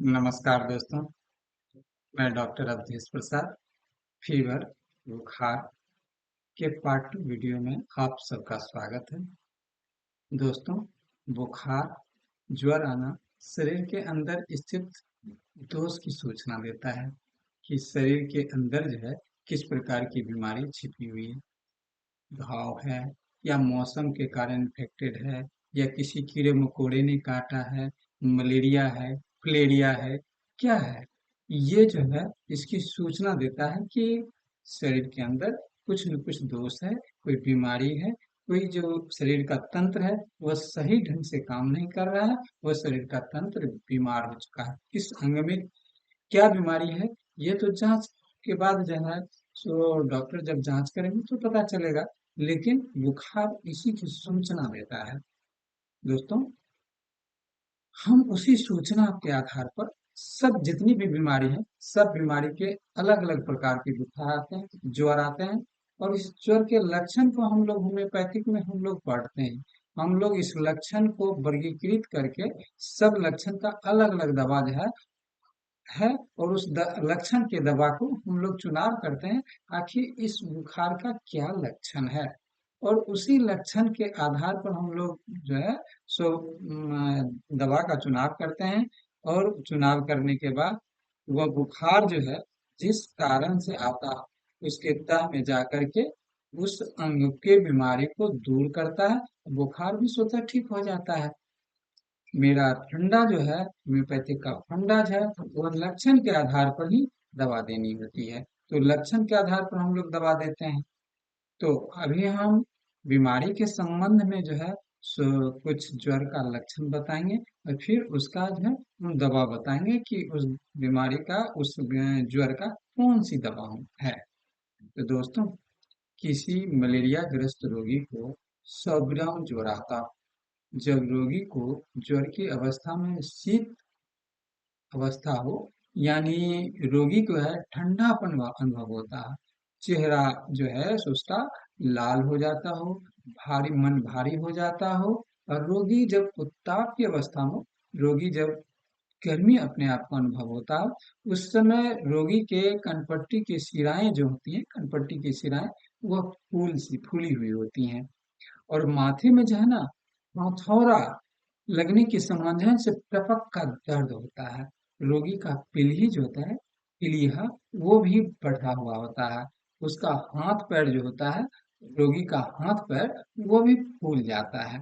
नमस्कार दोस्तों। मैं डॉक्टर अवधेश प्रसाद फीवर बुखार के पार्ट 2 वीडियो में आप सबका स्वागत है। दोस्तों, बुखार ज्वर आना शरीर के अंदर स्थित दोष की सूचना देता है कि शरीर के अंदर जो है किस प्रकार की बीमारी छिपी हुई है। घाव है या मौसम के कारण इन्फेक्टेड है या किसी कीड़े मकोड़े ने काटा है, मलेरिया है, फिलेरिया है, क्या है, ये जो है इसकी सूचना देता है कि शरीर के अंदर कुछ न कुछ दोष है, कोई बीमारी है, कोई जो शरीर का तंत्र है वह सही ढंग से काम नहीं कर रहा है, वह शरीर का तंत्र बीमार हो चुका है। किस अंग में क्या बीमारी है, ये तो जांच के बाद जो है सो डॉक्टर जब जांच करेंगे तो पता चलेगा। लेकिन बुखार इसी की सूचना देता है। दोस्तों, हम उसी सूचना के आधार पर सब जितनी भी बीमारी है, सब बीमारी के अलग अलग प्रकार के बुखार आते हैं, ज्वर आते हैं, और इस ज्वर के लक्षण को हम लोग होम्योपैथिक में हम लोग पढ़ते हैं। हम लोग इस लक्षण को वर्गीकृत करके सब लक्षण का अलग अलग दवा जो है और उस लक्षण के दवा को हम लोग चुनाव करते हैं। आखिर इस बुखार का क्या लक्षण है, और उसी लक्षण के आधार पर हम लोग जो है सो दवा का चुनाव करते हैं। और चुनाव करने के बाद वह बुखार जो है जिस कारण से आता है उसके तह में जाकर के उस अंग के बीमारी को दूर करता है, बुखार भी स्वतः ठीक हो जाता है। मेरा फंडा जो है होम्योपैथिक का फंडा जो है वो लक्षण के आधार पर ही दवा देनी होती है। तो लक्षण के आधार पर हम लोग दवा देते हैं। तो अभी हम बीमारी के संबंध में जो है सो कुछ ज्वर का लक्षण बताएंगे, और फिर उसका जो है हम दवा बताएंगे कि उस बीमारी का उस ज्वर का कौन सी दवा है। तो दोस्तों, किसी मलेरिया ग्रस्त रोगी को 100 ग्राम ज्वर आता, जब रोगी को ज्वर की अवस्था में शीत अवस्था हो, यानी रोगी को है ठंडापन अनुभव होता है, चेहरा जो है सो उसका लाल हो जाता हो, भारी मन भारी हो जाता हो, और रोगी जब उत्ताप की अवस्था में, रोगी जब गर्मी अपने आप को अनुभव होता है, उस समय रोगी के कनपट्टी की शिराएं जो होती हैं, कनपट्टी की शिराएं वह फूल सी फूली हुई होती हैं, और माथे में जो है ना हथौड़ा लगने के संबंध से टपक का दर्द होता है। रोगी का पीली जो होता है, पीलिया, वो भी बढ़ा हुआ होता है। उसका हाथ पैर जो होता है, रोगी का हाथ पैर वो भी फूल जाता है।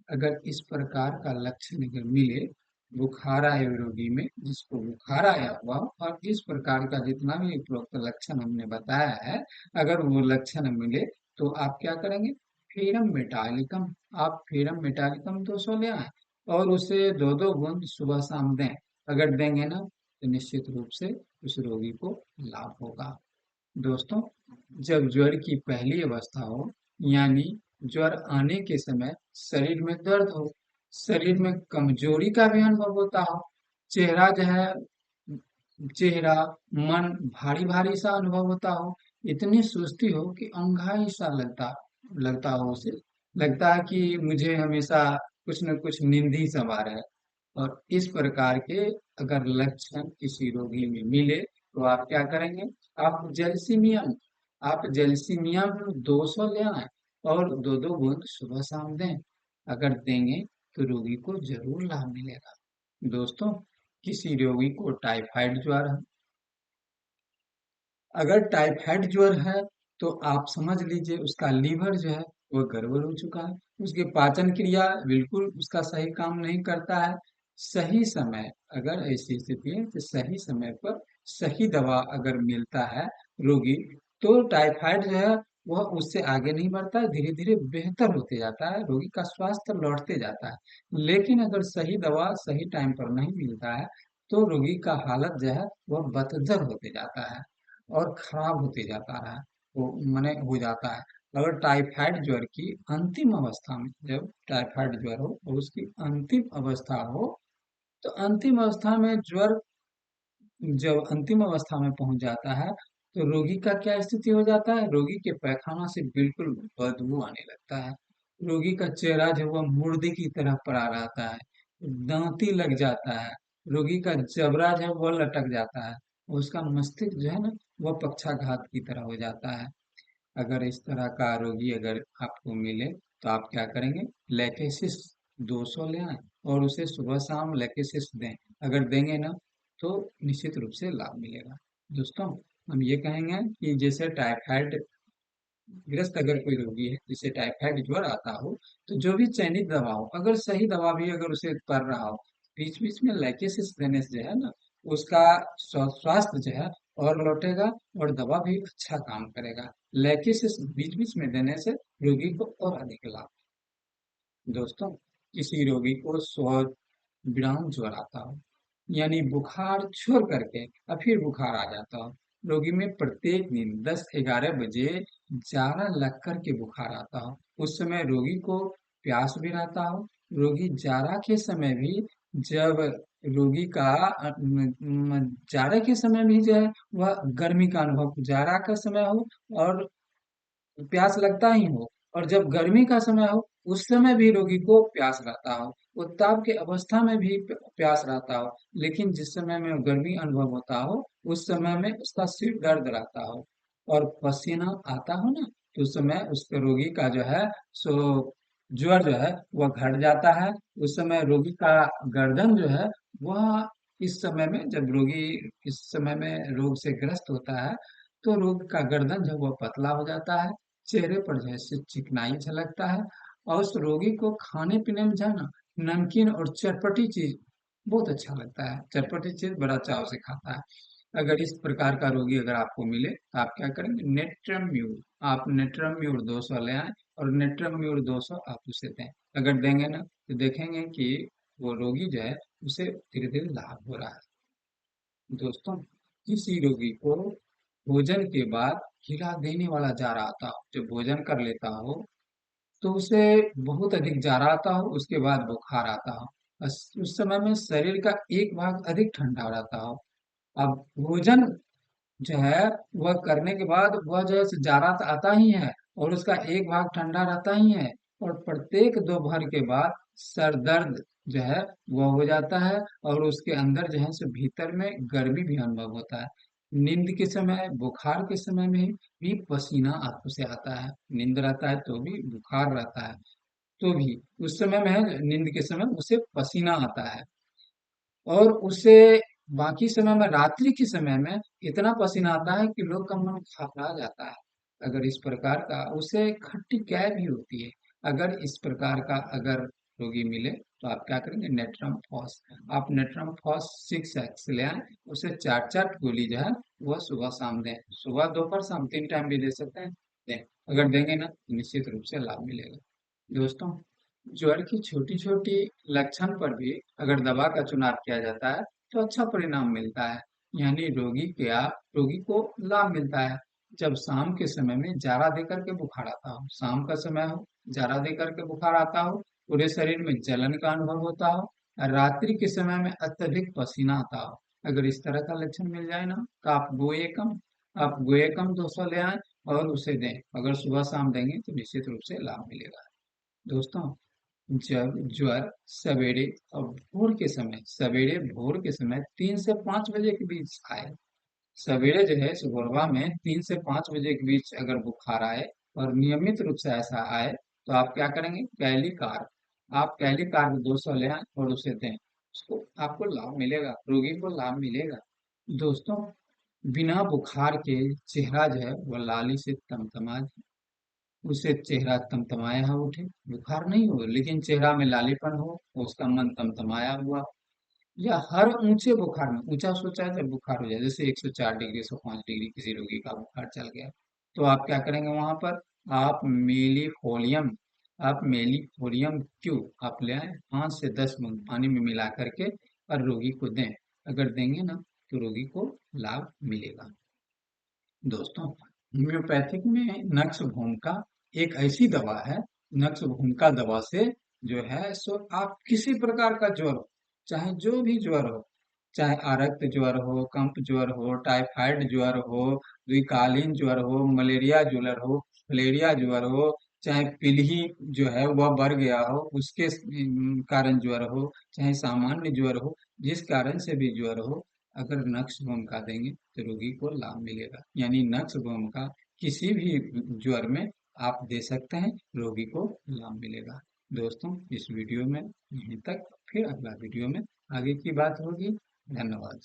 अगर इस प्रकार का लक्षण अगर मिले बुखार आए हुए रोगी में, जिसको बुखार आया हुआ हो, और इस प्रकार का जितना भी उपरोक्त लक्षण हमने बताया है, अगर वो लक्षण मिले तो आप क्या करेंगे? फेरम मेटालिकम, आप फेरम मेटालिकम 200 ले आए और उसे दो दो बूंद सुबह शाम दें। अगर देंगे ना तो निश्चित रूप से उस रोगी को लाभ होगा। दोस्तों, जब ज्वर की पहली अवस्था हो, यानी ज्वर आने के समय शरीर में दर्द हो, शरीर में कमजोरी का भी अनुभव होता हो, चेहरा जो है चेहरा मन भारी भारी सा अनुभव होता हो, इतनी सुस्ती हो कि अंगाई सा लगता लगता हो, उसे लगता है कि मुझे हमेशा कुछ न कुछ नींद ही सवार है। और इस प्रकार के अगर लक्षण किसी रोगी में मिले तो आप क्या करेंगे? आप जैलसीमियम आप जैलसीमियम 200 ले आए और दो दो बूंद सुबह शाम दें। अगर देंगे तो रोगी को जरूर लाभ मिलेगा। दोस्तों, किसी रोगी को टाइफाइड ज्वर है, अगर टाइफाइड ज्वर है तो आप समझ लीजिए उसका लीवर जो है वो गड़बड़ हो चुका है, उसकी पाचन क्रिया बिल्कुल उसका सही काम नहीं करता है। सही समय, अगर ऐसी स्थिति है तो सही समय पर सही दवा अगर मिलता है रोगी, तो टाइफाइड जो है वह उससे आगे नहीं बढ़ता है, धीरे धीरे बेहतर होते जाता है, रोगी का स्वास्थ्य लौटते जाता है। लेकिन अगर सही दवा सही टाइम पर नहीं मिलता है तो रोगी का हालत जो है वह बदतर होते जाता है और खराब होते जाता है, वो मने हो जाता है। अगर टाइफाइड ज्वर की अंतिम अवस्था में, जब टाइफाइड ज्वर हो और उसकी अंतिम अवस्था हो, तो अंतिम अवस्था में ज्वर जब अंतिम अवस्था में पहुंच जाता है तो रोगी का क्या स्थिति हो जाता है? रोगी के पैखाना से बिल्कुल बदबू आने लगता है, रोगी का चेहरा जो वह मुर्दे की तरह पड़ा रहता है, दांती लग जाता है, रोगी का जबड़ा जो है वो लटक जाता है, उसका मस्तिष्क जो है ना वह पक्षाघात की तरह हो जाता है। अगर इस तरह का रोगी अगर आपको मिले तो आप क्या करेंगे, लेकेसिस 200 ले आए और उसे सुबह शाम लेकेसिस दें। अगर देंगे ना तो निश्चित रूप से लाभ मिलेगा। दोस्तों, हम ये कहेंगे कि जैसे टाइफाइड ग्रस्त अगर कोई रोगी है जिसे टाइफाइड ज्वर आता हो, तो जो भी चयनित दवा हो, अगर सही दवा भी अगर उसे पड़ रहा हो, बीच बीच में लाइकेसिस देने से जो है ना उसका स्वास्थ्य जो है और लौटेगा और दवा भी अच्छा काम करेगा। लाइकेसिस बीच बीच में देने से रोगी को और अधिक लाभ। दोस्तों, किसी रोगी को विराम ज्वर आता हो, यानी बुखार छोड़ करके और फिर बुखार आ जाता हो, रोगी में प्रत्येक दिन 10-11 बजे जारा लग कर के बुखार आता हो, उस समय रोगी को प्यास भी रहता हो, रोगी जारा के समय भी जब रोगी का जारा के समय भी जो है वह गर्मी का अनुभव, जारा का समय हो और प्यास लगता ही हो, और जब गर्मी का समय हो उस समय भी रोगी को प्यास रहता हो, उत्ताप के अवस्था में भी प्यास रहता हो, लेकिन जिस समय में गर्मी अनुभव होता हो उस समय में उसका सिर दर्द रहता हो और पसीना आता हो ना, तो उस समय उसके रोगी का जो है सो ज्वर जो है वह घट जाता है। उस समय रोगी का गर्दन जो है वह इस समय में जब रोगी इस समय में रोग से ग्रस्त होता है तो रोग का गर्दन जो है वह पतला हो जाता है, चेहरे पर जैसे चिकनाई झलकता है और उस रोगी को खाने पीने में जो है ना नमकीन और चटपटी चीज बहुत अच्छा लगता है, चटपटी चीज बड़ा चाव से खाता है। अगर इस प्रकार का रोगी अगर आपको मिले तो आप क्या करेंगे, नेट्रम्यूर, आप नेट्रम्यूर 200 ले आए और नेट्रम्यूर 200 आप उसे दें। अगर देंगे ना तो देखेंगे कि वो रोगी जो है उसे धीरे धीरे लाभ हो रहा है। दोस्तों, किसी रोगी को भोजन के बाद हीरा देने वाला जारा आता हो, जब भोजन कर लेता हो तो उसे बहुत अधिक जारा आता हो, उसके बाद बुखार आता हो, उस समय में शरीर का एक भाग अधिक ठंडा रहता हो। अब भोजन जो है वह करने के बाद वह जो है जारा तो आता ही है और उसका एक भाग ठंडा रहता ही है, और प्रत्येक दोपहर के बाद सर दर्द जो है वह हो जाता है और उसके अंदर जो है सो भीतर में गर्मी भी अनुभव होता है। नींद के समय, बुखार के समय में भी पसीना आंखों से आता है, नींद रहता है तो भी, बुखार रहता है तो भी, उस समय में नींद के समय उसे पसीना आता है और उसे बाकी समय में, रात्रि के समय में इतना पसीना आता है कि लोग का मन घबरा जाता है। अगर इस प्रकार का उसे खट्टी कै भी होती है। अगर इस प्रकार का अगर रोगी मिले तो आप क्या करेंगे, नेट्रम फॉस, आप नेट्रम फॉस 6 एक्स ले आए, उसे 4-4 गोली जो है वह सुबह शाम दें, सुबह दोपहर शाम 3 टाइम भी दे सकते हैं, दें। अगर देंगे ना तो निश्चित रूप से लाभ मिलेगा। दोस्तों, ज्वर की छोटी छोटी लक्षण पर भी अगर दवा का चुनाव किया जाता है तो अच्छा परिणाम मिलता है, यानी रोगी को लाभ मिलता है। जब शाम के समय में जारा देकर के बुखार आता हो, शाम का समय हो, जारा देकर के बुखार आता हो, पूरे शरीर में जलन का अनुभव होता हो और रात्रि के समय में अत्यधिक पसीना आता हो, अगर इस तरह का लक्षण मिल जाए ना तो आप गोएकम 200 ले आए और उसे दें। अगर सुबह शाम देंगे तो निश्चित रूप से लाभ मिलेगा। दोस्तों, जब ज्वर सवेरे और भोर के समय, सवेरे भोर के समय 3 से 5 बजे के बीच आए, सवेरे जो है सुबह में 3 से 5 बजे के बीच अगर बुखार आए और नियमित रूप से ऐसा आए तो आप क्या करेंगे, आप कैली कार्ब 200 ले आए और उसे दें, उसको आपको लाभ मिलेगा, रोगी को लाभ मिलेगा। दोस्तों, बिना बुखार के चेहरा जो है वह लाली से तमतमा, उसे चेहरा तमतमाया हुआ उठे, बुखार नहीं हो लेकिन चेहरा में लालीपन हो, उसका मन तमतमाया हुआ, या हर ऊंचे बुखार में, ऊंचा सोचा है जब बुखार हो जाए, जैसे 104 डिग्री 105 डिग्री किसी रोगी का बुखार चल गया, तो आप क्या करेंगे वहां पर, आप मेलीफोलियम आप मेलीफोलियम क्यू आप ले आए, 5 से 10 बूंद पानी में मिला करके और रोगी को दें। अगर देंगे ना तो रोगी को लाभ मिलेगा। दोस्तों, होम्योपैथिक में नक्श भूमिका एक ऐसी दवा है, नक्श भूमिका दवा से जो है सो आप किसी प्रकार का ज्वर हो, चाहे जो भी ज्वर हो, चाहे आरक्त ज्वर हो, कंप ज्वर हो, टाइफाइड ज्वर हो, द्विकालीन ज्वर हो, मलेरिया ज्वर हो, चाहे पीलिही जो है वह बढ़ गया हो उसके कारण ज्वर हो, चाहे सामान्य ज्वर हो, जिस कारण से भी ज्वर हो, अगर नक्श भूमिका देंगे तो रोगी को लाभ मिलेगा। यानी नक्श भूमिका किसी भी ज्वर में आप दे सकते हैं, रोगी को लाभ मिलेगा। दोस्तों, इस वीडियो में यहीं तक, फिर अगला वीडियो में आगे की बात होगी। धन्यवाद।